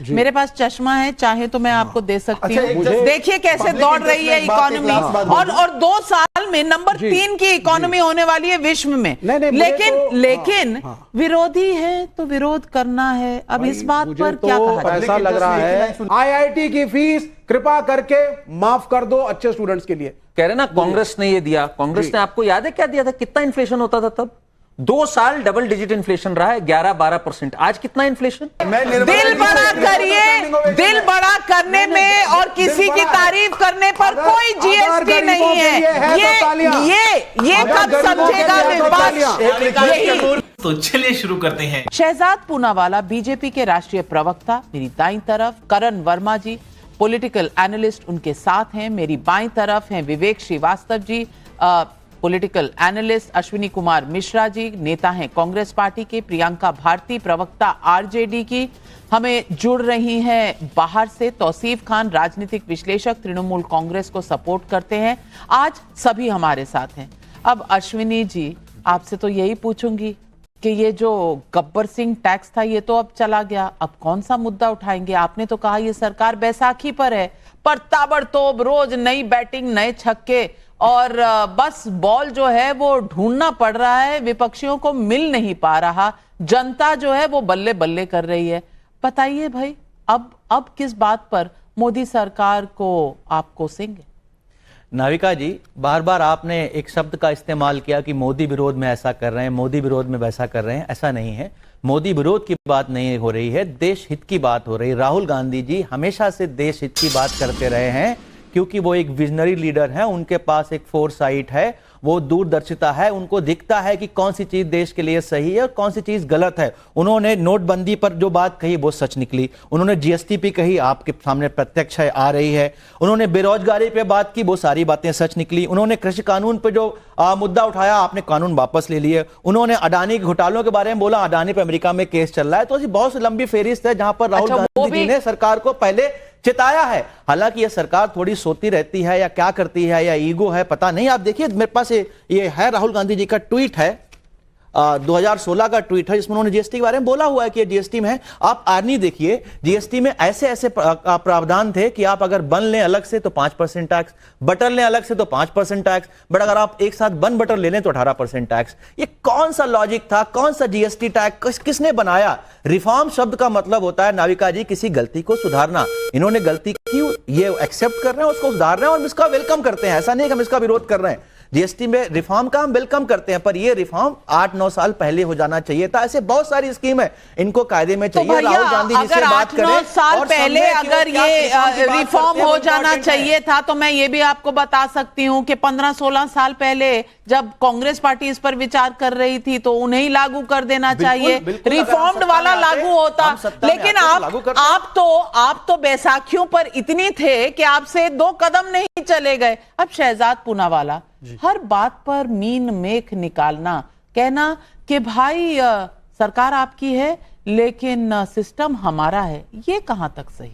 मेरे पास चश्मा है, चाहे तो मैं आपको दे सकती हूँ। देखिए कैसे दौड़ रही है इकोनॉमी, और 2 साल में नंबर 3 की इकोनॉमी होने वाली है विश्व में। लेकिन विरोधी है तो विरोध करना है। अब इस बात पर क्या कहा? ऐसा लग रहा है IIT की फीस कृपा करके माफ कर दो अच्छे स्टूडेंट्स के लिए। कह रहे ना कांग्रेस ने ये दिया। कांग्रेस ने आपको याद है क्या दिया था? कितना इन्फ्लेशन होता था तब? 2 साल डबल डिजिट इन्फ्लेशन रहा है, 11-12%। आज कितना इन्फ्लेशन? दिल बड़ा करिए, दिल बड़ा करने में और किसी की तारीफ करने पर कोई GST नहीं है। ये कब समझेगा विपक्ष? तो चलिए शुरू करते हैं। शहजाद पूनावाला बीजेपी के राष्ट्रीय प्रवक्ता, मेरी दाईं तरफ करण वर्मा जी पॉलिटिकल एनालिस्ट उनके साथ हैं। मेरी बाईं तरफ हैं विवेक श्रीवास्तव जी पॉलिटिकल एनालिस्ट, अश्विनी कुमार मिश्रा जी नेता हैं कांग्रेस पार्टी के, प्रियंका भारती प्रवक्ता RJD की। हमें जुड़ रही हैं बाहर से तौसीफ खान राजनीतिक विश्लेषक, तृणमूल कांग्रेस को सपोर्ट करते हैं। आज सभी हमारे साथ हैं। अब अश्विनी जी आपसे तो यही पूछूंगी कि ये जो गब्बर सिंह टैक्स था ये तो अब चला गया, अब कौन सा मुद्दा उठाएंगे? आपने तो कहा ये सरकार बैसाखी पर है, पर ताबड़तोड़ रोज नई बैटिंग, नए छक्के, और बस बॉल जो है वो ढूंढना पड़ रहा है, विपक्षियों को मिल नहीं पा रहा, जनता जो है वो बल्ले बल्ले कर रही है। बताइए भाई, अब किस बात पर मोदी सरकार को आप कोसेंगे? नाविका जी, बार बार आपने एक शब्द का इस्तेमाल किया कि मोदी विरोध में ऐसा कर रहे हैं, मोदी विरोध में वैसा कर रहे हैं। ऐसा नहीं है, मोदी विरोध की बात नहीं हो रही है, देश हित की बात हो रही है। राहुल गांधी जी हमेशा से देश हित की बात करते रहे हैं, क्योंकि वो एक विजनरी लीडर हैं, उनके पास एक फोरसाइट है, वो दूरदर्शिता है, उनको दिखता है कि कौन सी चीज देश के लिए सही है और कौन सी चीज गलत है। उन्होंने नोटबंदी पर जो बात कही वो सच निकली, उन्होंने GST पे कही, आपके सामने प्रत्यक्ष है, आ रही है, उन्होंने बेरोजगारी पे बात की, वो सारी बातें सच निकली, उन्होंने कृषि कानून पे जो मुद्दा उठाया, आपने कानून वापस ले लिए, उन्होंने अडानी के घोटालों के बारे में बोला, अडानी पे अमेरिका में केस चल रहा है। तो ऐसी बहुत सी लंबी फेहरिस्त है जहां पर राहुल गांधी जी ने सरकार को पहले चिताया है। हालांकि यह सरकार थोड़ी सोती रहती है या क्या करती है या ईगो है, पता नहीं। आप देखिए मेरे पास ये है राहुल गांधी जी का ट्वीट है, 2016 का ट्वीट है, जिसमें उन्होंने GST के बारे में बोला हुआ है कि GST में है। आप आर्नी देखिए, GST में ऐसे ऐसे प्रावधान थे कि आप अगर बन लें अलग से तो 5% टैक्स, बटर लें अलग से तो 5% टैक्स, बट अगर आप एक साथ बन बटर ले लें तो 18% टैक्स। ये कौन सा लॉजिक था? कौन सा GST टैक्स किसने बनाया? रिफॉर्म शब्द का मतलब होता है नाविका जी किसी गलती को सुधारना। इन्होंने गलती की, ये एक्सेप्ट कर रहे हैं, उसको सुधार रहे हैं और इसका वेलकम करते हैं। ऐसा नहीं कि हम इसका विरोध कर रहे हैं। GST में रिफॉर्म का हम वेलकम करते हैं, पर ये रिफॉर्म 8-9 साल पहले हो जाना चाहिए था। ऐसे बहुत सारी स्कीम है, इनको कायदे में चाहिए। राहुल गांधी जी से बात करें। 8-9 साल पहले अगर ये रिफॉर्म हो जाना चाहिए था तो मैं ये भी आपको बता सकती हूँ कि 15-16 साल पहले जब कांग्रेस पार्टी इस पर विचार कर रही थी तो उन्हें ही लागू कर देना चाहिए, रिफॉर्म्ड वाला लागू होता। लेकिन आप तो बैसाखियों पर इतनी थे कि आपसे 2 कदम नहीं चले गए। अब शहजाद पूनावाला, हर बात पर मीन मेख निकालना, कहना कि भाई सरकार आपकी है लेकिन सिस्टम हमारा है, ये कहां तक सही?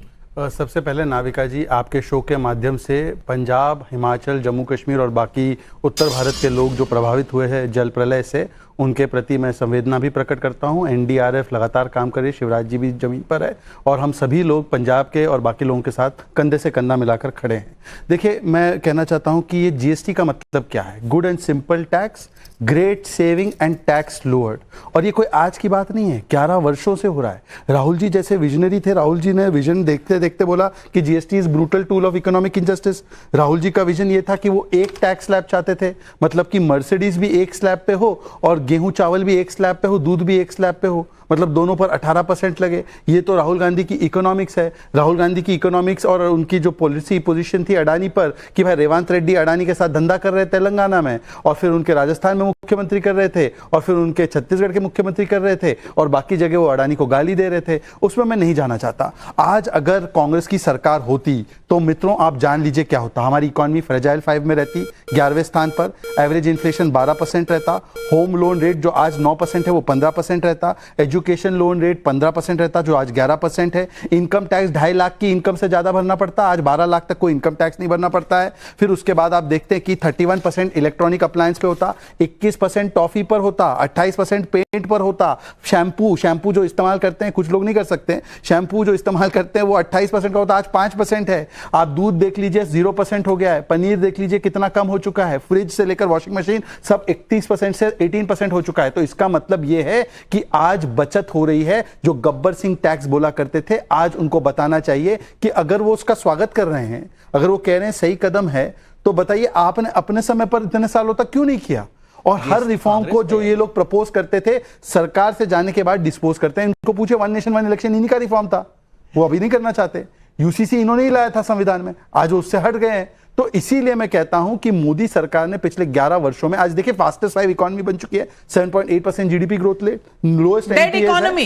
सबसे पहले नाविका जी, आपके शो के माध्यम से पंजाब, हिमाचल, जम्मू कश्मीर और बाकी उत्तर भारत के लोग जो प्रभावित हुए हैं जल प्रलय से, उनके प्रति मैं संवेदना भी प्रकट करता हूं। NDRF लगातार काम कर रही है, शिवराज जी भी जमीन पर है और हम सभी लोग पंजाब के और बाकी लोगों के साथ कंधे से कंधा मिलाकर खड़े हैं। देखिए, मैं कहना चाहता हूं कि ये GST का मतलब क्या है? Good and simple tax, great saving and tax lowered. और ये कोई आज की बात नहीं है, 11 वर्षों से हो रहा है। राहुल जी जैसे विजनरी थे, राहुल जी ने विजन देखते देखते बोला कि GST is brutal tool of economic injustice. Rahul ji का विजन ये था कि वो एक टैक्स स्लैब चाहते थे, मतलब कि मर्सिडीज भी एक स्लैब पे हो और गेहूं चावल भी एक स्लैब पे हो, दूध भी एक स्लैब पे हो, मतलब दोनों पर 18% लगे। ये तो राहुल गांधी की इकोनॉमिक्स है। राहुल गांधी की इकोनॉमिक्स और उनकी जो पॉलिसी पोजीशन थी अडानी पर कि भाई रेवंत रेड्डी अडानी के साथ धंधा कर रहे थे तेलंगाना में, और फिर उनके राजस्थान में मुख्यमंत्री कर रहे थे, और फिर उनके छत्तीसगढ़ के मुख्यमंत्री कर रहे थे, और बाकी जगह वो अडानी को गाली दे रहे थे। उसमें मैं नहीं जाना चाहता। आज अगर कांग्रेस की सरकार होती तो मित्रों आप जान लीजिए क्या होता। हमारी इकोनॉमी फ्रेजाइल 5 में रहती, 11वें स्थान पर, एवरेज इन्फ्लेशन 12% रहता, होम लोन रेट जो आज 9% है वो 15% रहता, एजुकेशन लोन रेट 15% रहता जो आज 11% है, इनकम टैक्स 2.5 लाख की इनकम से ज्यादा भरना पड़ता, आज 12 लाख तक कोई इनकम टैक्स नहीं भरना पड़ता है। फिर उसके बाद आप देखते हैं कि 31% इलेक्ट्रॉनिक अप्लायंस पे होता, 21% टॉफी पर होता, 28% पेंट पर होता, शैम्पू जो इस्तेमाल करते हैं, कुछ लोग नहीं कर सकते, शैम्पू जो इस्तेमाल करते हैं वो 28% का होता, आज 5% है। आप दूध देख लीजिए 0% हो गया है, पनीर देख लीजिए कितना कम हो चुका है, फ्रिज से लेकर वॉशिंग मशीन सब 31% से 18% हो चुका है। तो इसका मतलब यह है कि आज बचत हो रही है। जो गब्बर सिंह टैक्स बोला करते थे, आज उनको बताना चाहिए कि अगर वो उसका स्वागत कर रहे हैं, अगर वो कह रहे हैं सही कदम है, तो बताइए आपने अपने समय पर इतने सालों तक क्यों नहीं किया? और हर रिफॉर्म को जो ये लोग प्रपोज करते थे, सरकार से जाने के बाद डिस्पोज करते हैं। इनको पूछे वन नेशन वन इलेक्शन इन्हीं का रिफॉर्म था, वो अभी नहीं करना चाहते। यूसीसी इन्होंने ही लाया था संविधान में, आज उससे हट गए हैं। तो इसीलिए मैं कहता हूं कि मोदी सरकार ने पिछले 11 वर्षों में, आज देखिए फास्टेस्ट 5 इकोनॉमी बन चुकी है, 7.8% GDP growth rate, lowest dead economy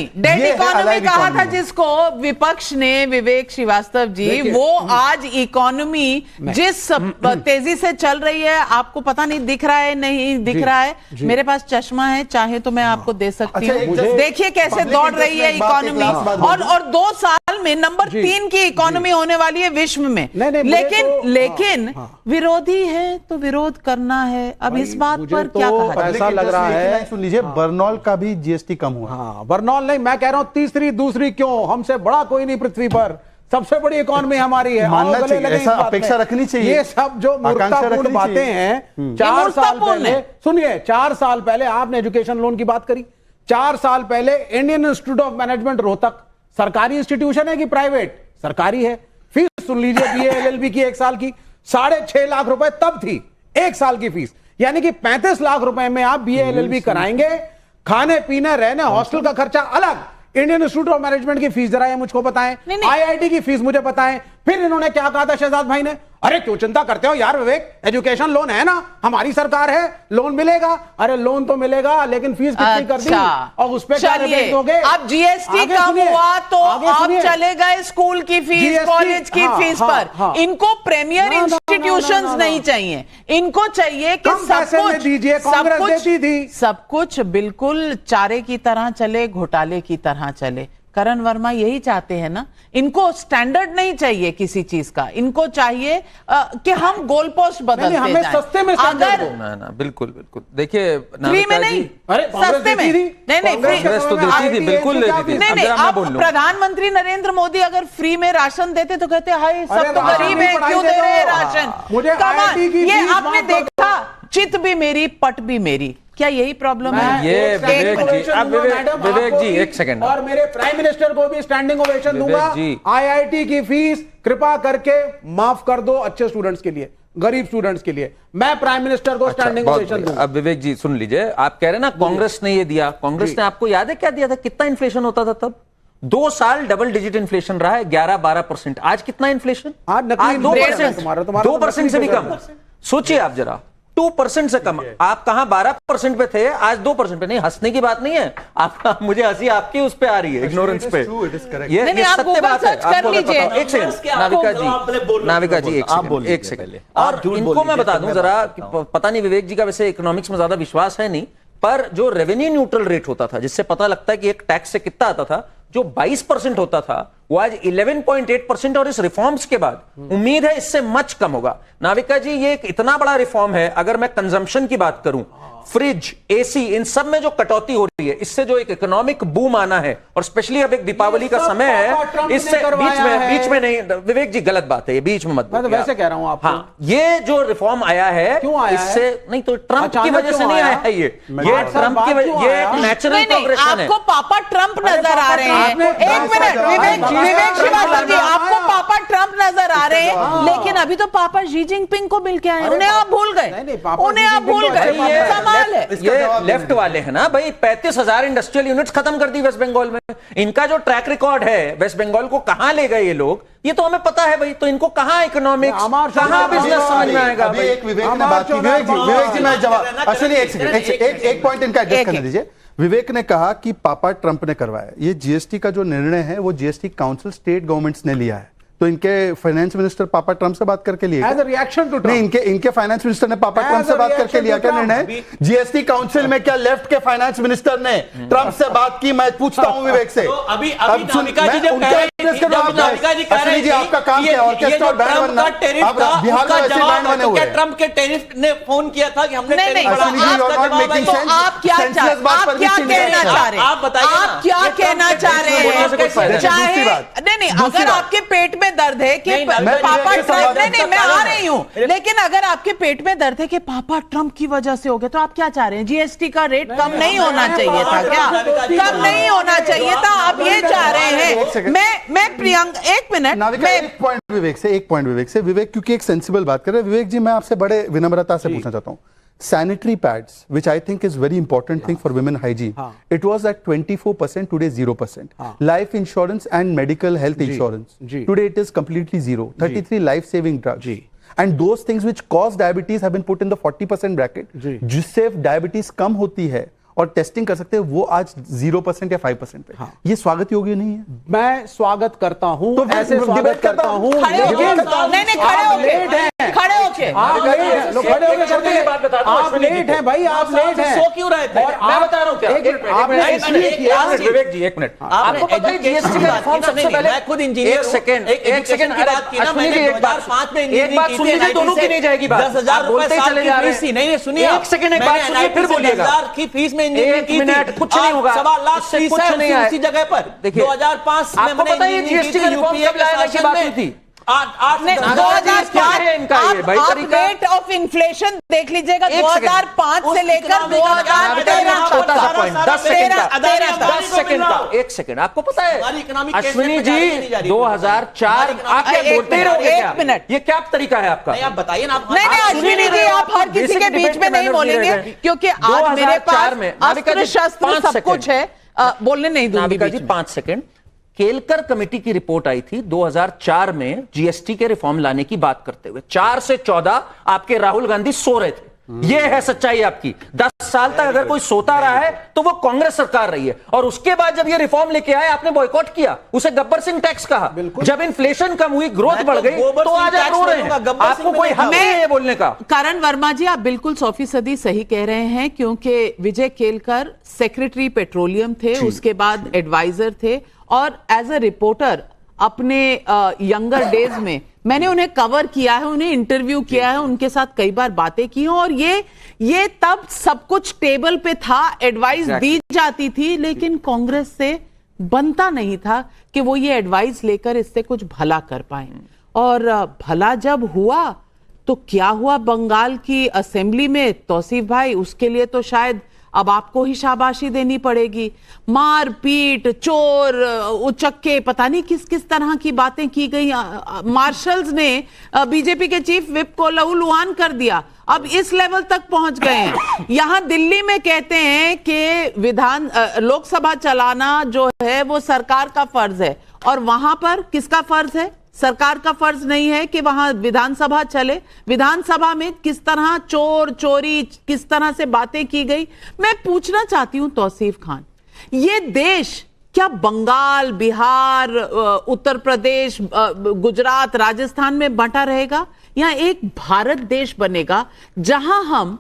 कहा था जिसको विपक्ष ने, विवेक श्रीवास्तव जी, वो आज इकोनॉमी जिस तेजी से चल रही है, आपको पता नहीं दिख रहा है, नहीं दिख रहा है, मेरे पास चश्मा है, चाहे तो मैं आपको दे सकती हूँ। देखिए कैसे दौड़ रही है इकोनॉमी, और 2 साल में नंबर 3 की इकोनॉमी होने वाली है विश्व में। लेकिन विरोधी है तो विरोध करना है। अब इस बात पर क्या कहा जाए? ऐसा लग रहा है, सुन लीजिए, बर्नॉल का भी जीएसटी कम हुआ। हाँ, बर्नॉल नहीं, मैं कह रहा हूं तीसरी दूसरी क्यों, हमसे बड़ा कोई नहीं पृथ्वी पर, सबसे बड़ी इकोनॉमी हमारी है, मानना चाहिए, ऐसा अपेक्षा रखनी चाहिए। ये सब जो मूर्खतापूर्ण बातें हैं, 4 साल पहले, सुनिए, 4 साल पहले आपने एजुकेशन लोन की बात करी। 4 साल पहले Indian institute of management Rohtak सरकारी इंस्टीट्यूशन है कि प्राइवेट? सरकारी है। फीस सुन लीजिए, बीए एलएलबी की 1 साल की 6.5 लाख रुपए तब थी, 1 साल की फीस, यानी कि 35 लाख रुपए में आप बीए एलएलबी कराएंगे, खाने पीने रहने हॉस्टल का खर्चा अलग। इंडियन इंस्टीट्यूट ऑफ मैनेजमेंट की फीस जरा ये मुझको बताएं, आईआईटी की फीस मुझे बताएं। फिर इन्होंने क्या कहा था शहजाद भाई ने, अरे क्यों चिंता करते हो यार विवेक, एजुकेशन लोन है ना, हमारी सरकार है, लोन मिलेगा। अरे लोन तो मिलेगा, लेकिन फीस कितनी कर दी और उस पे क्या रिबेट दोगे? अब जीएसटी कम हुआ तो आप चले गए स्कूल की फीस, कॉलेज की फीस पर। इनको प्रीमियर इंस्टीट्यूशंस नहीं चाहिए, इनको चाहिए कि सब कुछ बिल्कुल चारे की तरह चले, घोटाले की तरह चले। करण वर्मा यही चाहते हैं ना, इनको स्टैंडर्ड नहीं चाहिए किसी चीज का, इनको चाहिए कि हम गोल पोस्ट बदलते जाएं। हमें सस्ते में अगर ना बिल्कुल देखिए, फ्री में नहीं, सस्ते में नहीं, कांग्रेस तो देती थी, बिल्कुल देती थी। नहीं, आप प्रधानमंत्री नरेंद्र मोदी अगर फ्री में राशन देते तो कहते हाय सब तो गरीब है, क्यों दे रहे हैं राशन? कमाल, ये आपने देखा, चित भी मेरी पट भी मेरी, क्या यही प्रॉब्लम है? ये विवेक जी 1 सेकंड, और मेरे प्राइम मिनिस्टर को भी स्टैंडिंग ओवेशन दूंगा। आईआईटी की फीस कृपा करके माफ कर दो, अच्छे स्टूडेंट्स के लिए, गरीब स्टूडेंट्स के लिए। मैं प्राइम मिनिस्टर को स्टैंडिंग ओवेशन दूंगा। अब विवेक जी सुन लीजिए, आप कह रहे हैं ना कांग्रेस ने ये दिया, कांग्रेस ने आपको याद है क्या दिया था? कितना इन्फ्लेशन होता था तब? 2 साल डबल डिजिट इन्फ्लेशन रहा है, 11-12%। आज कितना इन्फ्लेशन? आज 2%, 2% से भी कम। सोचिए आप जरा, 2% से कम। आप कहां 12% पे थे, आज 2% पे। नहीं, हंसने की बात नहीं है, आप मुझे हंसी आपकी उस पे आ रही है, इग्नोरेंस पे। ये सत्य बात है। आपको बताओ, 1 सेकंड नाविका जी 1 सेकंड। और इनको मैं बता दूं जरा, पता नहीं विवेक जी का वैसे इकोनॉमिक्स में ज्यादा विश्वास है नहीं, पर जो रेवेन्यू न्यूट्रल रेट होता था, जिससे पता लगता है कि एक टैक्स से कितना आता था, जो 22% होता था, वो आज 11.8%। और इस रिफॉर्म्स के बाद उम्मीद है इससे मच कम होगा। नाविका जी, ये एक इतना बड़ा रिफॉर्म है। अगर मैं कंजम्पशन की बात करूं, फ्रिज, एसी, इन सब में जो कटौती हो रही है, इससे जो एक इकोनॉमिक बूम आना है, और स्पेशली अब एक दीपावली का समय है, इससे बीच में नहीं, विवेक जी गलत बात है, ये बीच में मत। मैं तो वैसे कह रहा हूं आपको। हाँ, ये जो रिफॉर्म आया है, क्यों आया इससे है? नहीं तो ट्रंप की वजह से नहीं आया है। ये ट्रंप की वजह, ये एक नेचुरल प्रोग्रेशन है। आपको पापा ट्रंप नजर आ रहे हैं। 1 मिनट विवेक श्रीवास्तव जी, आपको पापा ट्रंप नजर आ रहे हैं, लेकिन अभी तो पापा शी जिनपिंग को मिल के आए, उन्हें आप भूल गए, उन्हें आप भूल गए। ये लेफ्ट वाले हैं ना भाई, 35,000 इंडस्ट्रियल यूनिट्स खत्म कर दी वेस्ट बंगाल में। इनका जो ट्रैक रिकॉर्ड है, वेस्ट बंगाल को कहां ले गए ये लोग, ये तो हमें पता है भाई। तो इनको कहां इकोनॉमिक्स, कहां बिजनेस समझ में आएगा? अभी एक विवेक ने बात की, विवेक जी मैं जवाब, एक्चुअली एक पॉइंट इनका एडजस्ट करने दीजिए। विवेक ने कहा कि पापा ट्रंप ने करवाया। ये जीएसटी का जो निर्णय है, वो जीएसटी काउंसिल स्टेट गवर्नमेंट्स ने लिया है, तो तो इनके फाइनेंस मिनिस्टर पापा ट्रम्प से बात करके लिए एज अ रिएक्शन टू नहीं, इनके फाइनेंस मिनिस्टर ने पापा ट्रम्प से बात करके लिया क्या निर्णय? जीएसटी काउंसिल में क्या लेफ्ट के फाइनेंस मिनिस्टर ने ट्रम्प से बात की? मैं पूछता हूं विवेक से। अभी नाविका जी जब अश्विनी जी आपका काम क्या? ऑर्केस्ट्रा और बैंड बनना। आप बिहार में ऐसे बैंड बने हुए हैं। ट्रम्प के टैरिफ ने फोन किया था कि हमने आप क्या कहना चाह रहे हैं? आप बताइए, आप क्या कहना चाह रहे हैं? चाहे नहीं, अगर आपके पेट में दर्द है कि पापा ट्रम्प, नहीं मैं आ रही हूं, लेकिन अगर आपके पेट में दर्द है कि पापा ट्रम्प की वजह से हो गया, तो आप क्या चाह रहे हैं? जीएसटी का रेट कम नहीं होना चाहिए था क्या? कम नहीं होना चाहिए था, आप ये चाह रहे हैं? मैं प्रियंका, एक मिनट, एक पॉइंट विवेक से, विवेक क्योंकि एक सेंसिबल बात कर रहे हैं। विवेक जी मैं आपसे बड़े विनम्रता से पूछना चाहता हूं, sanitary pads, which I think is very important thing for women hygiene, it was at 24%, today 0%. Life insurance and medical health insurance, today it is completely zero. 33 life-saving drugs. And those things which cause diabetes have been put in the 40% bracket, जिससे diabetes कम होती है और testing कर सकते हैं, वो आज 0% या 5% पे। ये स्वागत योग्य नहीं है? मैं स्वागत करता हूं, तो ऐसे स्वागत करता हूं, खड़े होके आप लेट हैं भाई, आप लेट हैं। सो क्यों रहे थे? मैं बता रहा हूं क्या, विवेक जी एक मिनट, आपको पता है जीएसटी का रिफॉर्म सबसे पहले, मैं खुद इंजीनियर, एक सेकंड की बात की ना मैंने 2005 में इंजीनियरिंग की थी, दोनों की नहीं जाएगी बात, 10,000 रुपए साल की फीस थी। नहीं सुनिए, एक सेकंड एक बात सुनिए फिर बोलिएगा। की फीस में एक मिनट, कुछ नहीं होगा, 1.25 लाख फीस है उसी जगह पर। देखिए 2005 में मैंने इंजीनियरिंग की थी, यूपीए के शासन में 2005 इनका ये भाई तरीका, रेट ऑफ इन्फ्लेशन देख लीजिएगा 2005 से लेकर 2013 छोटा सा पॉइंट 10 सेकंड का, एक सेकंड। आपको पता है अश्विनी जी 2004 आप क्या बोलते रहोगे? एक मिनट, ये क्या तरीका है आपका? आप बताइए ना। नहीं अश्विनी जी, आप हर किसी के बीच में नहीं बोलेंगे, क्योंकि आज मेरे पास अस्त्र शस्त्र सब कुछ है, बोलने नहीं दूंगी। 5 सेकंड। केलकर कमेटी की रिपोर्ट आई थी 2004 में जीएसटी के रिफॉर्म लाने की बात करते हुए, 4 से 14 आपके राहुल गांधी सो रहे थे। यह है सच्चाई आपकी। 10 साल तक अगर कोई सोता रहा है तो वो कांग्रेस सरकार रही है, और उसके बाद जब ये रिफॉर्म लेके आए आपने बॉयकॉट किया, उसे गब्बर सिंह टैक्स कहा। जब इन्फ्लेशन कम हुई, ग्रोथ बढ़ गई, तो आज आप रो रहे हैं। आपको कोई हक नहीं है बोलने का। करण वर्मा जी, आप बिल्कुल 100% सही कह रहे हैं, क्योंकि विजय केलकर सेक्रेटरी पेट्रोलियम थे, उसके बाद एडवाइजर थे, और एज अ रिपोर्टर अपने यंगर डेज में मैंने उन्हें कवर किया है, उन्हें इंटरव्यू किया है, उनके साथ कई बार बातें की हैं, और ये तब सब कुछ टेबल पे था, एडवाइस दी जाती थी, लेकिन कांग्रेस से बनता नहीं था कि वो ये एडवाइस लेकर इससे कुछ भला कर पाए। और भला जब हुआ तो क्या हुआ बंगाल की असेंबली में, तौसीफ भाई, उसके लिए तो शायद अब आपको ही शाबाशी देनी पड़ेगी। मार पीट, चोर उचक्के, पता नहीं किस किस तरह की बातें की गई। मार्शल्स ने बीजेपी के चीफ विप को लहूलुहान कर दिया। अब इस लेवल तक पहुंच गए हैं। यहां दिल्ली में कहते हैं कि लोकसभा चलाना जो है वो सरकार का फर्ज है, और वहां पर किसका फर्ज है? सरकार का फर्ज नहीं है कि वहां विधानसभा चले। विधानसभा में किस तरह चोर चोरी, किस तरह से बातें की गई। मैं पूछना चाहती हूं तौसीफ खान, ये देश क्या बंगाल, बिहार, उत्तर प्रदेश, गुजरात, राजस्थान में बंटा रहेगा, या एक भारत देश बनेगा जहां हम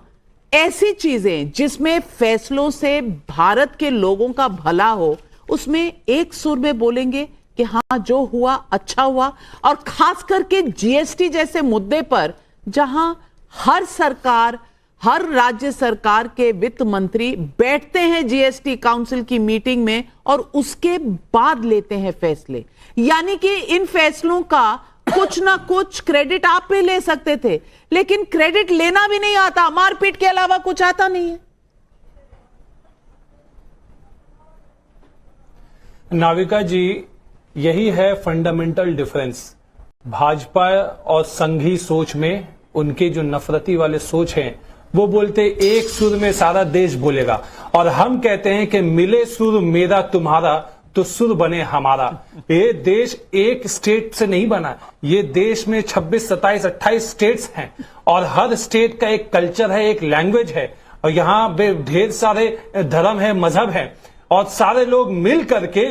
ऐसी चीजें जिसमें फैसलों से भारत के लोगों का भला हो, उसमें एक सुर में बोलेंगे कि हाँ जो हुआ अच्छा हुआ? और खास करके जीएसटी जैसे मुद्दे पर, जहां हर सरकार, हर राज्य सरकार के वित्त मंत्री बैठते हैं जीएसटी काउंसिल की मीटिंग में और उसके बाद लेते हैं फैसले, यानी कि इन फैसलों का कुछ ना कुछ क्रेडिट आप भी ले सकते थे, लेकिन क्रेडिट लेना भी नहीं आता, मारपीट के अलावा कुछ आता नहीं है। नाविका जी, यही है फंडामेंटल डिफरेंस भाजपा और संघी सोच में। उनके जो नफरती वाले सोच हैं, वो बोलते एक सुर में सारा देश बोलेगा, और हम कहते हैं कि मिले सुर मेरा तुम्हारा तो सुर बने हमारा। ये देश एक स्टेट से नहीं बना, ये देश में 26, 27, 28 स्टेट्स हैं, और हर स्टेट का एक कल्चर है, एक लैंग्वेज है, और यहाँ पे ढेर सारे धर्म है, मजहब है। और सारे लोग मिल करके,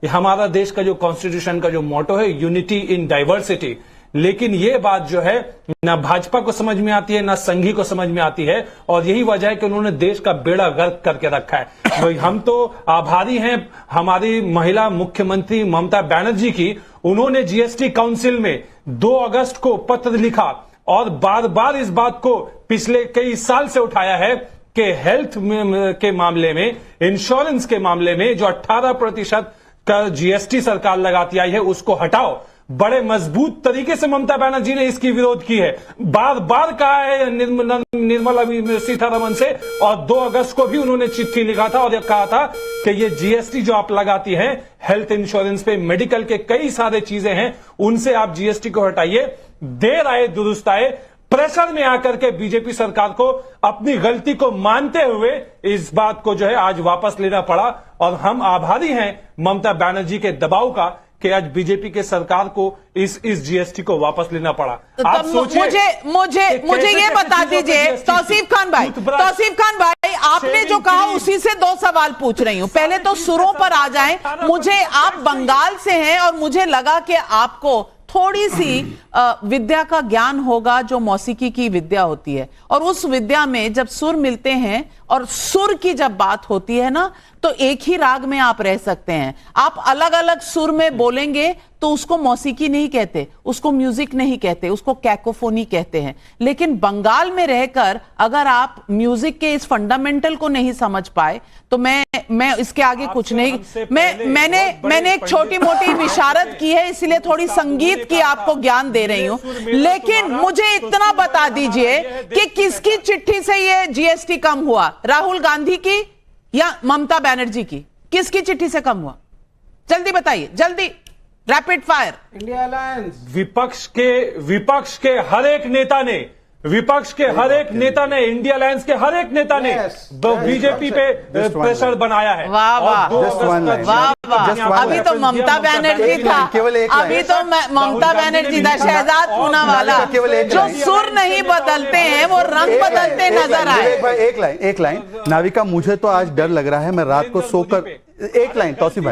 हमारा देश का जो कॉन्स्टिट्यूशन का जो मोटो है यूनिटी इन डाइवर्सिटी, लेकिन ये बात जो है ना भाजपा को समझ में आती है ना संघी को समझ में आती है, और यही वजह है कि उन्होंने देश का बेड़ा गर्क करके रखा है। तो हम तो आभारी हैं हमारी महिला मुख्यमंत्री ममता बनर्जी की, उन्होंने जीएसटी काउंसिल में 2 अगस्त को पत्र लिखा और बार बार इस बात को पिछले कई साल से उठाया है कि हेल्थ के मामले में, इंश्योरेंस के मामले में जो 18% का जीएसटी सरकार लगाती आई है उसको हटाओ। बड़े मजबूत तरीके से ममता बनर्जी ने इसकी विरोध की है, बार बार कहा है निर्मला सीतारमण से, और 2 अगस्त को भी उन्होंने चिट्ठी लिखा था और यह कहा था कि ये जीएसटी जो आप लगाती हैं हेल्थ इंश्योरेंस पे, मेडिकल के कई सारे चीजें हैं, उनसे आप जीएसटी को हटाइए। देर आए दुरुस्त आए, प्रेशर में आकर के बीजेपी सरकार को अपनी गलती को मानते हुए इस बात को जो है आज वापस लेना पड़ा, और हम आभारी हैं ममता बनर्जी के दबाव का कि आज बीजेपी के सरकार को इस जीएसटी को वापस लेना पड़ा। आप सोचिए, मुझे ये बता दीजिए तौसीफ खान भाई, आपने जो कहा उसी से 2 सवाल पूछ रही हूं। पहले तो सुरों पर आ जाएं। मुझे, आप बंगाल से हैं और मुझे लगा कि आपको थोड़ी सी विद्या का ज्ञान होगा जो मौसीकी की विद्या होती है, और उस विद्या में जब सुर मिलते हैं और सुर की जब बात होती है ना, तो एक ही राग में आप रह सकते हैं। आप अलग अलग सुर में बोलेंगे तो उसको मौसीकी नहीं कहते, उसको म्यूजिक नहीं कहते, उसको कैकोफोनी कहते हैं। लेकिन बंगाल में रहकर अगर आप म्यूजिक के इस फंडामेंटल को नहीं समझ पाए तो मैं इसके आगे कुछ नहीं, मैंने एक छोटी मोटी विशारद की है, इसलिए थोड़ी संगीत की आपको ज्ञान दे रही हूं। लेकिन मुझे इतना बता दीजिए कि किसकी चिट्ठी से ये जीएसटी कम हुआ, राहुल गांधी की या ममता बनर्जी की? किसकी चिट्ठी से कम हुआ? जल्दी बताइए, जल्दी, रैपिड फायर। India alliance. विपक्ष के हर एक नेता ने, इंडिया अलायंस के हर एक नेता ने बीजेपी पे प्रेशर बनाया है। वाह वाह वाह, अभी तो ममता बनर्जी था, अभी तो ममता बनर्जी था, शहजाद पूनावाला, जो सुर नहीं बदलते हैं वो रंग बदलते नजर आए। एक लाइन नाविका, मुझे तो आज डर लग रहा है, मैं रात को सोकर, एक लाइन तौसीफ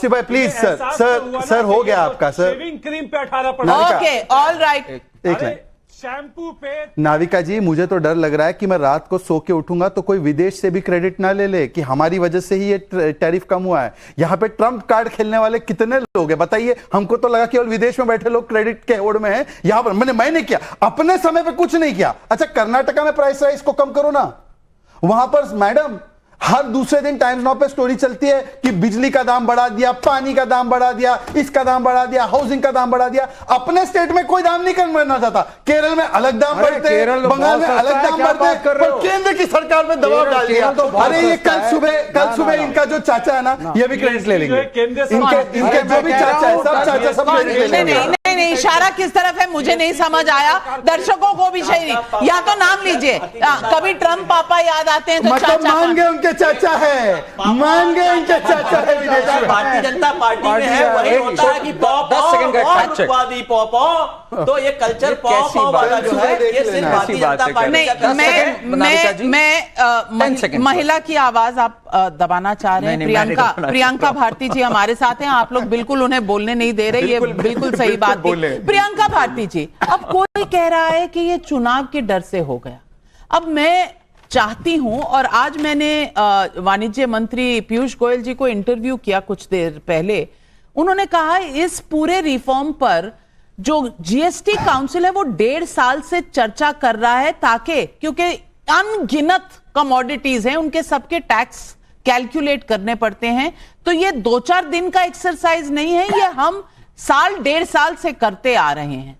भाई प्लीज। सर हो गया आपका सर, शेविंग क्रीम पे 18%। ओके, ऑल राइट, एक लाइन। शैम्पू पे नाविका जी, मुझे तो डर लग रहा है कि मैं रात को सो के उठूंगा तो कोई विदेश से भी क्रेडिट ना ले ले कि हमारी वजह से ही ये टैरिफ कम हुआ है। यहाँ पे ट्रम्प कार्ड खेलने वाले कितने लोग हैं बताइए? हमको तो लगा केवल विदेश में बैठे लोग क्रेडिट के होड़ में हैं। यहाँ पर मैंने किया, अपने समय पे कुछ नहीं किया। अच्छा, कर्नाटका में प्राइस राइज को कम करो ना, वहां पर मैडम हर दूसरे दिन टाइम्स नाउ पे स्टोरी चलती है कि बिजली का दाम बढ़ा दिया, पानी का दाम बढ़ा दिया, इसका दाम बढ़ा दिया, हाउसिंग का दाम बढ़ा दिया। अपने स्टेट में कोई दाम नहीं करना चाहता। केरल में अलग दाम बढ़ते हैं, बंगाल में अलग दाम बढ़ते हैं, पर केंद्र की सरकार में दबाव डाल दिया। अरे ये कल सुबह इनका जो चाचा है ना, ये भी क्रेडिट ले लेंगे। इनके जो भी चाचा है, सब चाचा सब क्रेडिट ले लेंगे। नहीं, इशारा किस तरफ है मुझे नहीं समझ आया, दर्शकों को भी सही नहीं। या तो नाम लीजिए, कभी ट्रम्प पापा याद आते हैं तो मतलब मान गए उनके चाचा है, मान गए उनके चाचा है विदेश में। भारतीय जनता पार्टी में है, वही होता है कि पॉप, तो ये कल्चर पॉप वाला जो है ये सिर्फ भारतीय जनता पार्टी का। मैं महिला की आवाज आप दबाना चाह रहे हैं। प्रियंका भारती जी हमारे साथ हैं, आप लोग बिल्कुल उन्हें बोलने नहीं दे रहे, ये बिल्कुल सही बात है। प्रियंका भारती जी, अब कोई कह रहा है कि ये चुनाव के डर से हो गया। अब मैं चाहती हूं, और आज मैंने वाणिज्य मंत्री पीयूष गोयल जी को इंटरव्यू किया कुछ देर पहले, उन्होंने कहा इस पूरे रिफॉर्म पर जो जीएसटी काउंसिल है वो 1.5 साल से चर्चा कर रहा है, ताकि क्योंकि अनगिनत कमोडिटीज हैं, उनके सबके टैक्स कैलकुलेट करने पड़ते हैं, तो ये 2-4 दिन का एक्सरसाइज नहीं है, ये हम 1.5 साल से करते आ रहे हैं।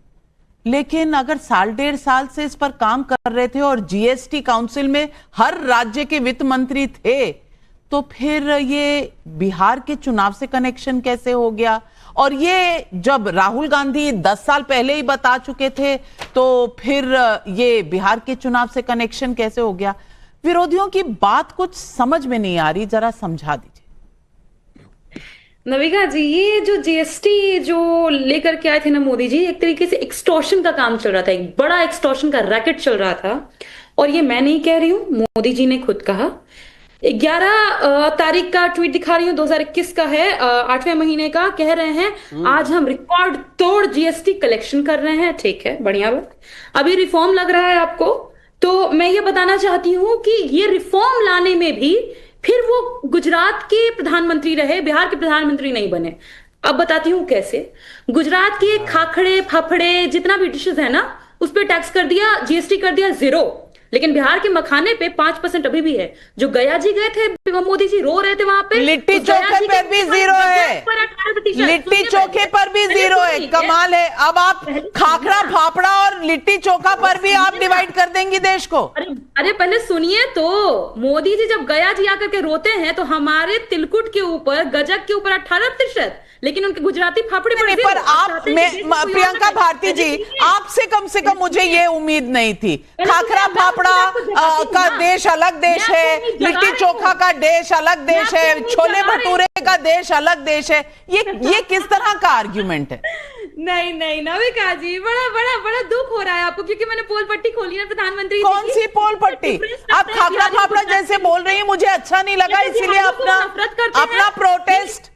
लेकिन अगर 1.5 साल से इस पर काम कर रहे थे और जीएसटी काउंसिल में हर राज्य के वित्त मंत्री थे, तो फिर ये बिहार के चुनाव से कनेक्शन कैसे हो गया? और ये जब राहुल गांधी 10 साल पहले ही बता चुके थे, तो फिर ये बिहार के चुनाव से कनेक्शन कैसे हो गया? विरोधियों की बात कुछ समझ में नहीं आ रही, जरा समझा दीजिए। नविका जी, ये जो जीएसटी जो लेकर के आए थे ना मोदी जी, एक तरीके से एक्सटॉर्शन का काम चल रहा था, एक बड़ा एक्सटॉर्शन का रैकेट चल रहा था। और ये मैं नहीं कह रही हूं, मोदी जी ने खुद कहा 11 तारीख का ट्वीट दिखा रही हूँ, 2021 का है, 8वें महीने का। कह रहे हैं आज हम रिकॉर्ड तोड़ जीएसटी कलेक्शन कर रहे हैं। ठीक है, बढ़िया बात। अभी रिफॉर्म लग रहा है आपको, तो मैं ये बताना चाहती हूँ कि ये रिफॉर्म लाने में भी फिर वो गुजरात के प्रधानमंत्री रहे, बिहार के प्रधानमंत्री नहीं बने। अब बताती हूँ कैसे। गुजरात के खाखड़े फाफड़े जितना भी डिशेज है ना, उस पर टैक्स कर दिया, जीएसटी कर दिया 0। लेकिन बिहार के मखाने पे 5% अभी भी है। जो गया जी गए थे, मोदी जी रो रहे थे वहां पे, लिट्टी चोखे पर भी 0 है, लिट्टी चोखे पर भी 0 है। कमाल है। अब आप खाखरा फाफड़ा और लिट्टी चोखा पर भी आप डिवाइड कर देंगी देश को। अरे पहले सुनिए तो, मोदी जी जब गया जी आकर के रोते हैं तो हमारे तिलकुट के ऊपर, गजक के ऊपर 18%, लेकिन उनके गुजराती फाफड़े पर आप प्रियंका भारती जी, आपसे कम से कम मुझे ये उम्मीद नहीं थी। खाखरा फाफड़ा का देश अलग देश है, लिट्टी चोखा का देश अलग देश है, छोले भटूरे का देश अलग देश है। ये किस तरह का आर्ग्यूमेंट है? नहीं नाविका जी, बड़ा दुख हो रहा है आपको, क्योंकि मैंने पोल पट्टी खोली ना प्रधानमंत्री। कौन सी पोल पट्टी? आप खाखरा फाफड़ा जैसे बोल रही हैं, मुझे अच्छा नहीं लगा, इसीलिए अपना प्रोटेस्ट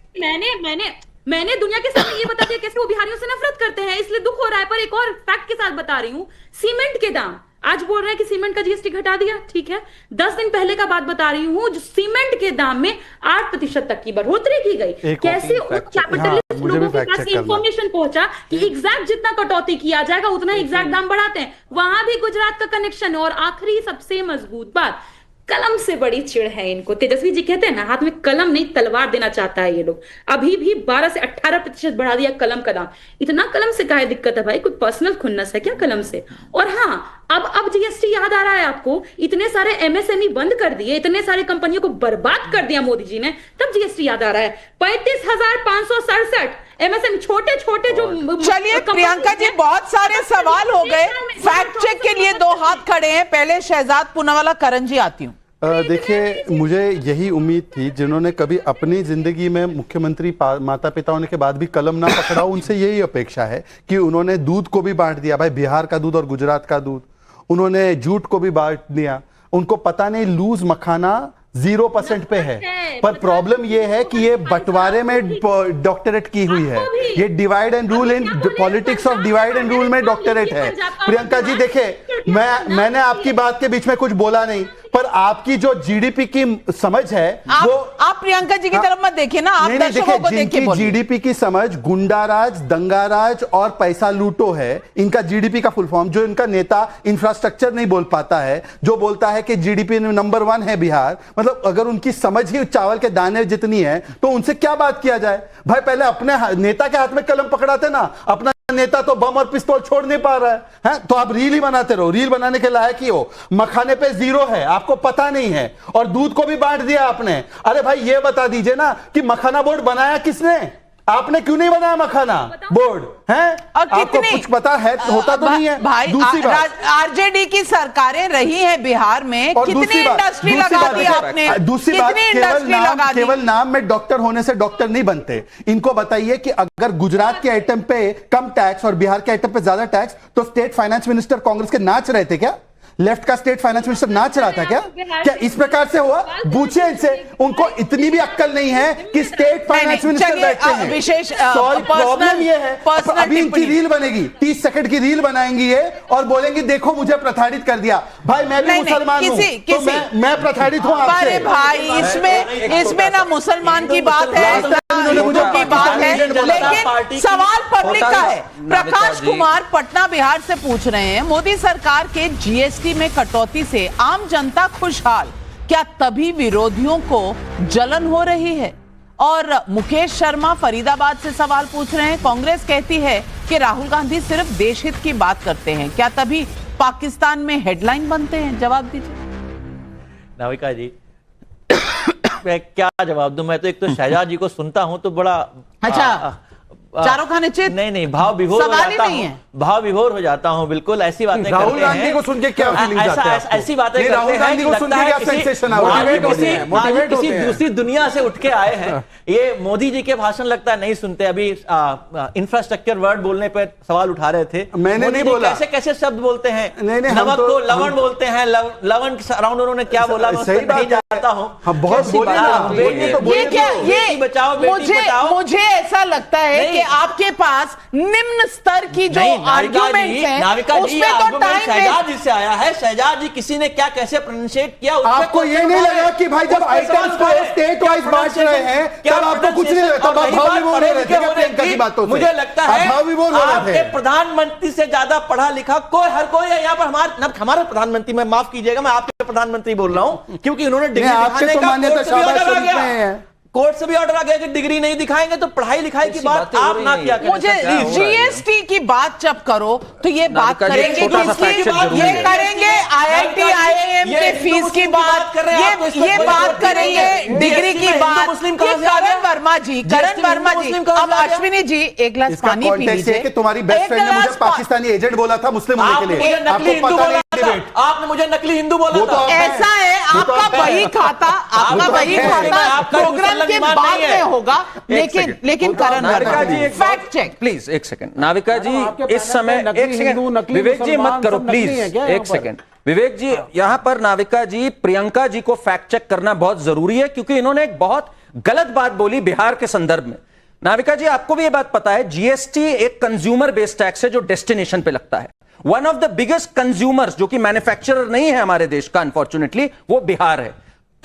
मैंने दुनिया के सामने ये बता दिया कैसे वो बिहारियों से नफरत करते हैं, इसलिए दुख हो रहा है। पर एक और फैक्ट के साथ बता रही हूँ, सीमेंट के दाम आज बोल रहे हैं कि सीमेंट का जीएसटी घटा दिया। ठीक है, 10 दिन पहले का बात बता रही हूँ, जो सीमेंट के दाम में 8% तक की बढ़ोतरी की गई। कैसे कैपिटलिस्ट लोगों के पास इंफॉर्मेशन पहुंचा कि एग्जैक्ट जितना कटौती किया जाएगा उतना एग्जैक्ट दाम बढ़ाते हैं। वहां भी गुजरात का कनेक्शन। और आखिरी सबसे मजबूत बात, कलम से बड़ी चिढ़ है इनको। तेजस्वी जी कहते हैं ना, हाथ में कलम नहीं तलवार देना चाहता है ये लोग। अभी भी 12 से 18% बढ़ा दिया कलम का दाम। इतना कलम से काहे दिक्कत है भाई? कोई पर्सनल खुन्नस है क्या कलम से? और हाँ, अब जीएसटी याद आ रहा है आपको? इतने सारे एमएसएमई बंद कर दिए, इतने सारे कंपनियों को बर्बाद कर दिया मोदी जी ने, तब जीएसटी याद आ रहा है। 35,567 एमएसएमई, छोटे छोटे जो। चलिए प्रियंका जी, बहुत सारे सवाल हो गए। फैक्ट चेक के लिए 2 हाथ खड़े हैं। पहले शहजाद पूनावाला, करण जी आती हूँ। देखिए, मुझे यही उम्मीद थी, जिन्होंने कभी अपनी जिंदगी में मुख्यमंत्री माता पिता होने के बाद भी कलम ना पकड़ा, उनसे यही अपेक्षा है कि उन्होंने दूध को भी बांट दिया। भाई, बिहार का दूध और गुजरात का दूध, उन्होंने जूट को भी बांट दिया। उनको पता नहीं लूज मखाना 0% पे है। पर प्रॉब्लम ये है कि ये बंटवारे में डॉक्टरेट की हुई है। ये divide and rule in politics of divide and rule में डॉक्टरेट है। प्रियंका जी देखिए, मैंने आपकी बात के बीच में कुछ बोला नहीं, पर आपकी जो जीडीपी की समझ है वो आप प्रियंका जी की तरफ मत देखिए ना, आप दर्शकों को देखिए। जीडीपी की समझ गुंडाराज, दंगाराज और पैसा लूटो है इनका जीडीपी का फुल फॉर्म। जो इनका नेता इंफ्रास्ट्रक्चर नहीं बोल पाता है, जो बोलता है कि जीडीपी नंबर 1 है बिहार, मतलब अगर उनकी समझ ही चावल के दाने जितनी है तो उनसे क्या बात किया जाए? भाई, पहले अपने नेता के हाथ में कलम पकड़ाते ना। अपना नेता तो बम और पिस्तौल छोड़ नहीं पा रहा है, तो आप रील ही बनाते रहो, रील बनाने के लायक ही हो। मखाने पे 0 है, आपको पता नहीं है, और दूध को भी बांट दिया आपने। अरे भाई, ये बता दीजिए ना कि मखाना बोर्ड बनाया किसने? आपने क्यों नहीं बनाया मखाना बोर्ड? हैं? आपको कुछ पता है? होता तो नहीं है भाई। दूसरी बात, आरजेडी की सरकारें रही हैं बिहार में, कितनी इंडस्ट्री लगा दी आपने? दूसरी बात, केवल नाम में डॉक्टर होने से डॉक्टर नहीं बनते। इनको बताइए कि अगर गुजरात के आइटम पे कम टैक्स और बिहार के आइटम पे ज्यादा टैक्स, तो स्टेट फाइनेंस मिनिस्टर कांग्रेस के नाच रहे थे क्या? लेफ्ट का स्टेट फाइनेंस मिनिस्टर नाच रहा था क्या? क्या इस प्रकार से हुआ? पूछे इनसे, उनको इतनी भी अक्ल नहीं है कि स्टेट फाइनेंस मिनिस्टर बैठते हैं। विशेष प्रॉब्लम ये है, अभी इनकी रील बनेगी, 30 सेकंड की रील बनाएंगी ये और बोलेंगी देखो मुझे प्रताड़ित कर दिया। भाई, मैं भी मुसलमान हूं, तो मैं प्रताड़ित हूं आपसे। अरे भाई, इसमें ना मुसलमान की बात है, की बात है, लेकिन सवाल पब्लिक का है। प्रकाश कुमार पटना बिहार से पूछ रहे हैं, मोदी सरकार के जीएसटी में कटौती से आम जनता खुशहाल, क्या तभी विरोधियों को जलन हो रही है? और मुकेश शर्मा फरीदाबाद से सवाल पूछ रहे हैं, कांग्रेस कहती है कि राहुल गांधी सिर्फ देश हित की बात करते हैं, क्या तभी पाकिस्तान में हेडलाइन बनते हैं? जवाब दीजिए। नाविका जी, मैं क्या जवाब दूं? मैं तो एक तो शहजाद जी को सुनता हूं तो बड़ा अच्छा चारों खाने चित नहीं भाव विभोर हो जाता हूं। भाव विभोर हो जाता हूं, बिल्कुल ऐसी बातें करते हैं। राहुल गांधी को सुन के क्या फीलिंग आती है आपको? ऐसी बातें करते हैं, राहुल गांधी को सुन के क्या सेंसेशन किसी दूसरी दुनिया से उठ के आए हैं। ये मोदी जी के भाषण लगता है नहीं सुनते। अभी इंफ्रास्ट्रक्चर वर्ड बोलने पर सवाल उठा रहे थे, मैंने नहीं बोला। कैसे कैसे शब्द बोलते हैं, नमक तो को लवण बोलते हैं, लवण के अराउंड उन्होंने क्या बोला मैं नहीं जानता हूं। बहुत मुझे ऐसा लगता है कि आपके पास निम्न स्तर की जो आर्ग्यूमेंट्स हैं नाविका जी, उसमें तो टाइम शहजाद जी से आया है। शहजाद जी किसी ने क्या कैसे प्रोनाउंसिएट किया, आपको ये नहीं लगा कि भाई जब आइटम्स को स्टेट वाइज बांट रहे हैं तब आपको कुछ नहीं लगता? भाव विभोर हो रहे थे प्रियंका की बातों से। मुझे लगता है भाव विभोर हो रहे थे। आपके प्रधानमंत्री से ज्यादा पढ़ा लिखा कोई हर कोई है यहाँ पर। हमारे प्रधानमंत्री, मैं माफ कीजिएगा मैं आपके प्रधानमंत्री बोल रहा हूँ, क्योंकि उन्होंने डिग्री दिखाने का कोर्ट से भी ऑर्डर आ गया कि डिग्री नहीं दिखाएंगे तो पढ़ाई लिखाई की बात आप ना किया करें। मुझे जीएसटी की बात जब करो तो ये बात करेंगे, ये करेंगे IIT IIM के फीस की बात, ये बात करेंगे डिग्री की बात। करण वर्मा जी, अब अश्विनी जी एक गिलास पानी पी लीजिए। तुम्हारी बेस्ट फ्रेंड ने मुझे पाकिस्तानी एजेंट बोला था मुस्लिम होने के लिए, नकली हिंदू बोला था। आपने मुझे नकली हिंदू बोला था। ऐसा है, आपका वही खाता प्रोग्राम के बाद में होगा, लेकिन करण वर्मा जी फैक्ट चेक प्लीज। एक सेकंड नाविका जी, इस समय एक सेकंड विवेक जी मत करो प्लीज, एक सेकंड विवेक जी। यहां पर नाविका जी प्रियंका जी को फैक्ट चेक करना बहुत जरूरी है, क्योंकि इन्होंने एक बहुत गलत बात बोली बिहार के संदर्भ में। नाविका जी आपको भी यह बात पता है, जीएसटी एक कंज्यूमर बेस्ड टैक्स है जो डेस्टिनेशन पे लगता है। One of the biggest consumers जो कि मैन्युफैक्चरर नहीं है हमारे देश का अनफॉर्चुनेटली, वो बिहार है।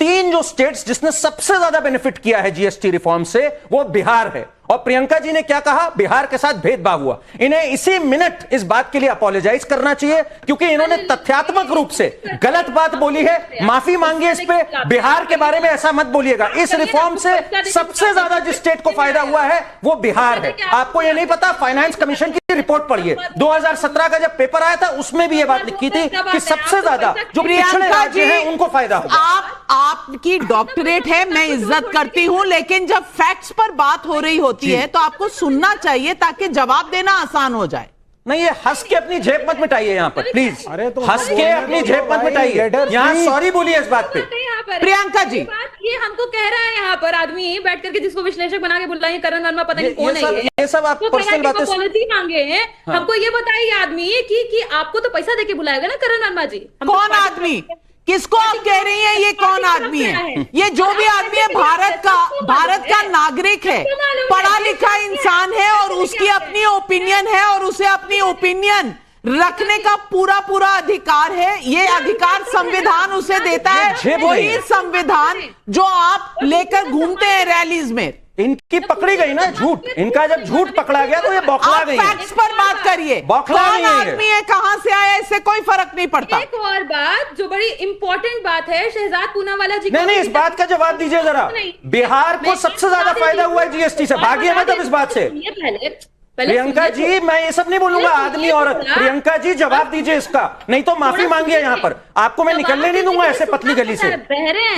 3 जो स्टेट्स जिसने सबसे ज्यादा बेनिफिट किया है जीएसटी रिफॉर्म से वो बिहार है। और प्रियंका जी ने क्या कहा, बिहार के साथ भेदभाव हुआ। इन्हें इसी मिनट इस बात के लिए अपोलोजाइज करना चाहिए, क्योंकि इन्होंने तथ्यात्मक रूप से गलत बात बोली है। माफी मांगिए इस पे, बिहार के बारे में ऐसा मत बोलिएगा। इस रिफॉर्म से सबसे ज्यादा जिस स्टेट को फायदा हुआ है वो बिहार है। आपको ये नहीं पता, फाइनेंस कमीशन की रिपोर्ट पढ़िए, 2017 का जब पेपर आया था उसमें भी ये बात लिखी थी कि सबसे ज्यादा जो पिछड़े राज्य हैं उनको फायदा होगा। आपकी डॉक्टरेट है, मैं इज्जत करती हूं, लेकिन जब फैक्ट्स पर बात हो रही होती है तो आपको सुनना चाहिए ताकि जवाब देना आसान हो जाए। नहीं, ये हंस के अपनी जेब मत मिटाइए यहाँ पर प्लीज। तो हंस के अपनी जेब मत मिटाइए, यहाँ सॉरी बोलिए इस बात पे। प्रियंका जी ये हमको कह रहा है यहाँ पर आदमी बैठ करके, जिसको विश्लेषक बना के बुलाएंगे करण वर्मा, पता नहीं कौन है ये सब आप पर्सनल बातें पॉलिसी मांगे हैं। हमको ये बताइए आदमी कि आपको तो पैसा देके बुलाएगा ना करण वर्मा जी? कौन आदमी? किसको आप कह रही हैं ये कौन आदमी है? ये जो भी आदमी है भारत का नागरिक है, पढ़ा लिखा इंसान है और उसकी अपनी ओपिनियन है और उसे अपनी ओपिनियन रखने का पूरा अधिकार है। ये अधिकार संविधान उसे देता है, वही संविधान जो आप लेकर घूमते हैं रैलीज में। इनकी पकड़ी गई ना झूठ, इनका जब झूठ पकड़ा गया तो ये बौखला गई। फैक्ट्स पर बात करिए, कौन आदमी है, कहां से आया, इससे कोई फर्क नहीं पड़ता। एक और बात जो बड़ी इंपॉर्टेंट बात है, शहजाद पूनावाला जी नहीं, इस बात का जवाब दीजिए जरा। बिहार को सबसे ज्यादा फायदा हुआ है जीएसटी से, भागिए मतलब इस बात से। प्रियंका जी मैं ये सब नहीं बोलूंगा, आदमी औरत। प्रियंका जी जवाब दीजिए इसका, नहीं तो माफी मांगिए यहाँ पर। आपको मैं निकलने नहीं दूंगा ऐसे पतली गली से।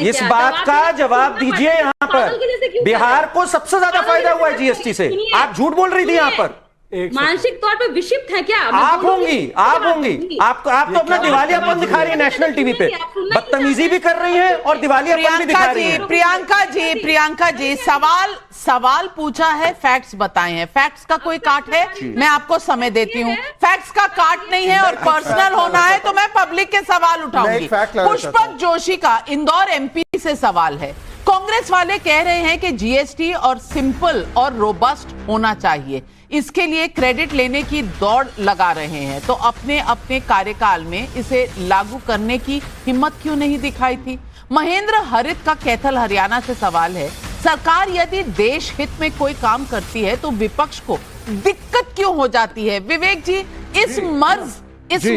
इस बात का जवाब दीजिए यहाँ पर। बिहार को सबसे ज्यादा फायदा हुआ है जीएसटी से, आप झूठ बोल रही थी यहाँ पर। मानसिक तौर पर विक्षिप्त है क्या आप? होंगी आप तो अपना दिवालियापन दिखा रही है नेशनल टीवी पे, बदतमीजी भी कर रही है और दिवालियापन भी दिखा रही है। प्रियंका जी सवाल पूछा है, फैक्ट्स बताए हैं। फैक्ट्स का कोई काट है? मैं आपको समय देती हूँ। फैक्ट्स का काट नहीं है और पर्सनल होना है तो मैं पब्लिक के सवाल उठाऊंगी। पुष्पक जोशी का इंदौर एमपी से सवाल है। कांग्रेस वाले कह रहे हैं कि जीएसटी और सिंपल और रोबस्ट होना चाहिए, इसके लिए क्रेडिट लेने की दौड़ लगा रहे हैं, तो अपने कार्यकाल में इसे लागू करने की हिम्मत क्यों नहीं दिखाई थी? महेंद्र हरित का कैथल हरियाणा से सवाल है, सरकार यदि देश हित में कोई काम करती है तो विपक्ष को दिक्कत क्यों हो जाती है? विवेक जी इस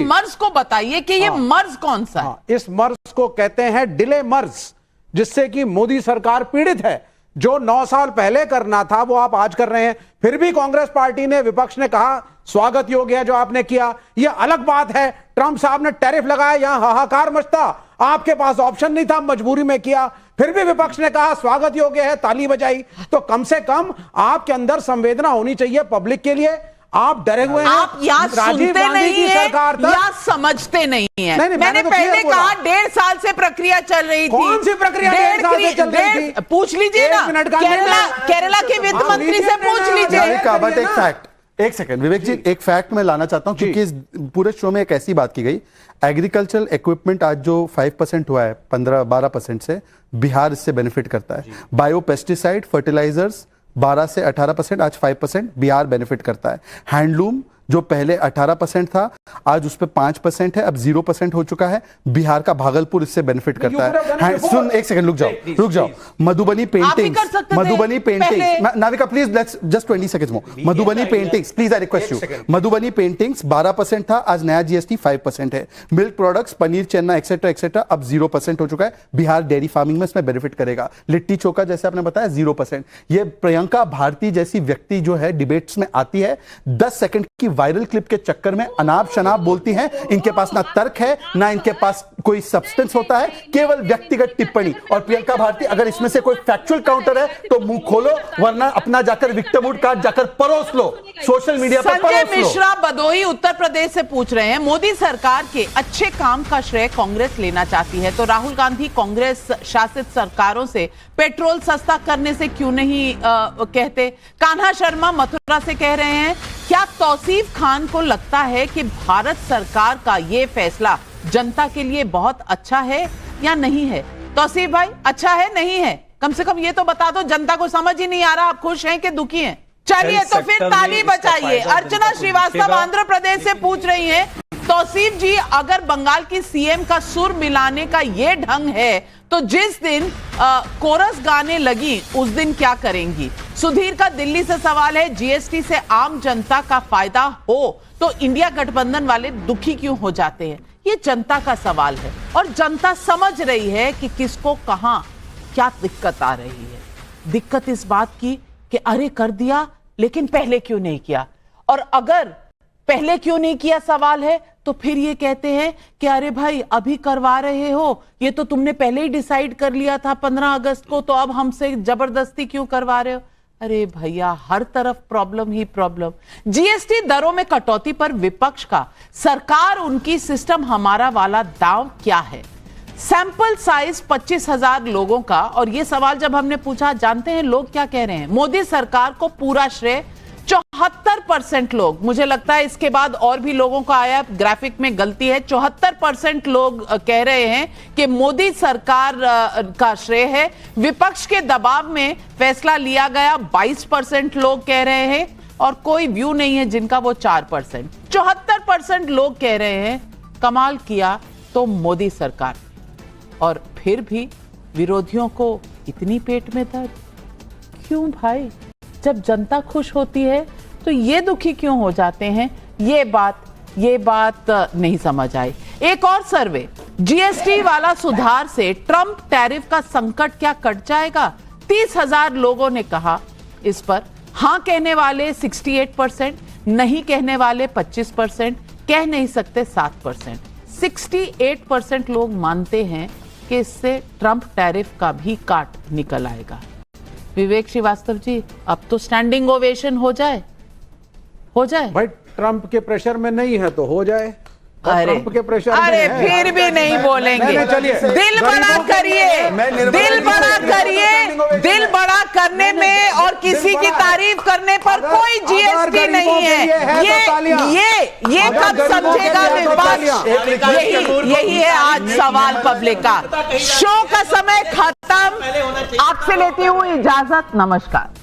मर्ज को बताइए कि ये मर्ज कौन सा है? इस मर्ज को कहते हैं डिले मर्ज, जिससे कि मोदी सरकार पीड़ित है। जो 9 साल पहले करना था वो आप आज कर रहे हैं। फिर भी कांग्रेस पार्टी ने, विपक्ष ने कहा स्वागत योग्य है जो आपने किया। ये अलग बात है, ट्रंप साहब ने टैरिफ लगाया, यहां हाहाकार मचता, आपके पास ऑप्शन नहीं था, मजबूरी में किया। फिर भी विपक्ष ने कहा स्वागत योग्य है, ताली बजाई। तो कम से कम आपके अंदर संवेदना होनी चाहिए पब्लिक के लिए। आप डरे हुए हैं। आप यहाँ राजीव सुनते गांधी नहीं की है सरकार तक या समझते नहीं है। नहीं, मैंने तो पहले क्लियर बोला। कहा 1.5 साल से प्रक्रिया चल रही थी। कौन सी प्रक्रिया 1.5 साल से चल रही थी? पूछ लीजिए ना, केरला के वित्त मंत्री से पूछ लीजिए। बट एक फैक्ट, एक सेकंड विवेक जी, एक फैक्ट मैं लाना चाहता हूं क्योंकि इस पूरे शो में एक ऐसी बात की गई, एग्रीकल्चरल इक्विपमेंट आज जो 5% हुआ है 15-12% से, बिहार इससे बेनिफिट करता है। बायो पेस्टिसाइड, फर्टिलाइजर्स 12 से 18%, आज 5% बिहार बेनिफिट करता है। हैंडलूम जो पहले 18% था, आज उस पे 5% है, अब 0% हो चुका है। बिहार का भागलपुर इससे बेनिफिट करता है। सुन एक सेकंड, रुक जाओ। Madhubani paintings, Navika please let's just 20 seconds more. Madhubani paintings please, I request you. Madhubani paintings 12% था, आज नया जीएसटी 5% है। Milk products, paneer, chhena etcetera etcetera अब 0% हो चुका है। बिहार डेयरी फार्मिंग में इसमें बेनिफिट करेगा। लिट्टी चोखा जैसे आपने बताया 0%। ये प्रियंका भारती जैसी व्यक्ति जो है डिबेट्स में आती है, 10 सेकंड की वायरल क्लिप के चक्कर में अनाप शनाप बोलती हैं। इनके पास ना तर्क है, ना इनके पास कोई सब्सटेंस होता है, केवल व्यक्तिगत टिप्पणी। और प्रियंका भारती, अगर इसमें से कोई फैक्चुअल काउंटर है तो मुंह खोलो, वरना अपना जाकर विक्टिमहुड कार्ड जाकर परोस लो, सोशल मीडिया पर परोस लो। संजय मिश्रा बदोही उत्तर प्रदेश से पूछ रहे हैं, मोदी सरकार के अच्छे काम का श्रेय कांग्रेस लेना चाहती है, तो राहुल गांधी कांग्रेस शासित सरकारों से पेट्रोल सस्ता करने से क्यों नहीं कहते? कान्हा शर्मा मथुरा से कह रहे हैं, क्या तौसीफ खान को लगता है कि भारत सरकार का ये फैसला जनता के लिए बहुत अच्छा है या नहीं है? तौसीफ भाई, अच्छा है नहीं है? कम से कम ये तो बता दो, जनता को समझ ही नहीं आ रहा आप खुश हैं कि दुखी हैं। चलिए तो फिर ताली बजाइए। अर्चना श्रीवास्तव आंध्र प्रदेश से पूछ रही हैं, तौसीफ जी, अगर बंगाल की सीएम का सुर मिलाने का ये ढंग है तो जिस दिन कोरस गाने लगी उस दिन क्या करेंगी? सुधीर का दिल्ली से सवाल है, जीएसटी से आम जनता का फायदा हो तो इंडिया गठबंधन वाले दुखी क्यों हो जाते हैं? ये जनता का सवाल है और जनता समझ रही है कि किसको कहां क्या दिक्कत आ रही है। दिक्कत इस बात की कि अरे कर दिया लेकिन पहले क्यों नहीं किया, और अगर पहले क्यों नहीं किया सवाल है तो फिर ये कहते हैं कि अरे भाई अभी करवा रहे हो, ये तो तुमने पहले ही डिसाइड कर लिया था 15 अगस्त को, तो अब हमसे जबरदस्ती क्यों करवा रहे हो? अरे भैया, हर तरफ प्रॉब्लम ही प्रॉब्लम। जीएसटी दरों में कटौती पर विपक्ष का सरकार उनकी सिस्टम हमारा वाला दांव क्या है? सैंपल साइज 25,000 लोगों का, और ये सवाल जब हमने पूछा, जानते हैं लोग क्या कह रहे हैं? मोदी सरकार को पूरा श्रेय 74% लोग, मुझे लगता है इसके बाद और भी लोगों का आया, ग्राफिक में गलती है, 74% लोग कह रहे हैं कि मोदी सरकार का श्रेय है। विपक्ष के दबाव में फैसला लिया गया, 22% लोग कह रहे हैं, और कोई व्यू नहीं है जिनका वो 4%। 74% लोग कह रहे हैं कमाल किया तो मोदी सरकार, और फिर भी विरोधियों को इतनी पेट में दर्द क्यों भाई? जब जनता खुश होती है तो ये दुखी क्यों हो जाते हैं? ये बात नहीं समझ आई। एक और सर्वे, जीएसटी वाला सुधार से ट्रंप टैरिफ का संकट क्या कट जाएगा? 30,000 लोगों ने कहा इस पर। हां कहने वाले 68%, नहीं कहने वाले 25%, कह नहीं सकते 7%। 68% लोग मानते हैं कि इससे ट्रंप टैरिफ का भी काट निकल आएगा। विवेक श्रीवास्तव जी, अब तो स्टैंडिंग ओवेशन हो जाए भाई। ट्रंप के प्रेशर में नहीं है तो हो जाए। अरे ट्रंप के प्रेशर अरे में फिर भी नहीं बोलेंगे। दिल बड़ा करिए, दिल बड़ा करने में और किसी की तारीफ करने पर कोई जीएसटी नहीं है। ये कब समझेगा विपक्ष? यही है आज सवाल पब्लिक का। शो का समय खत्म, आपसे लेती हूँ इजाजत, नमस्कार।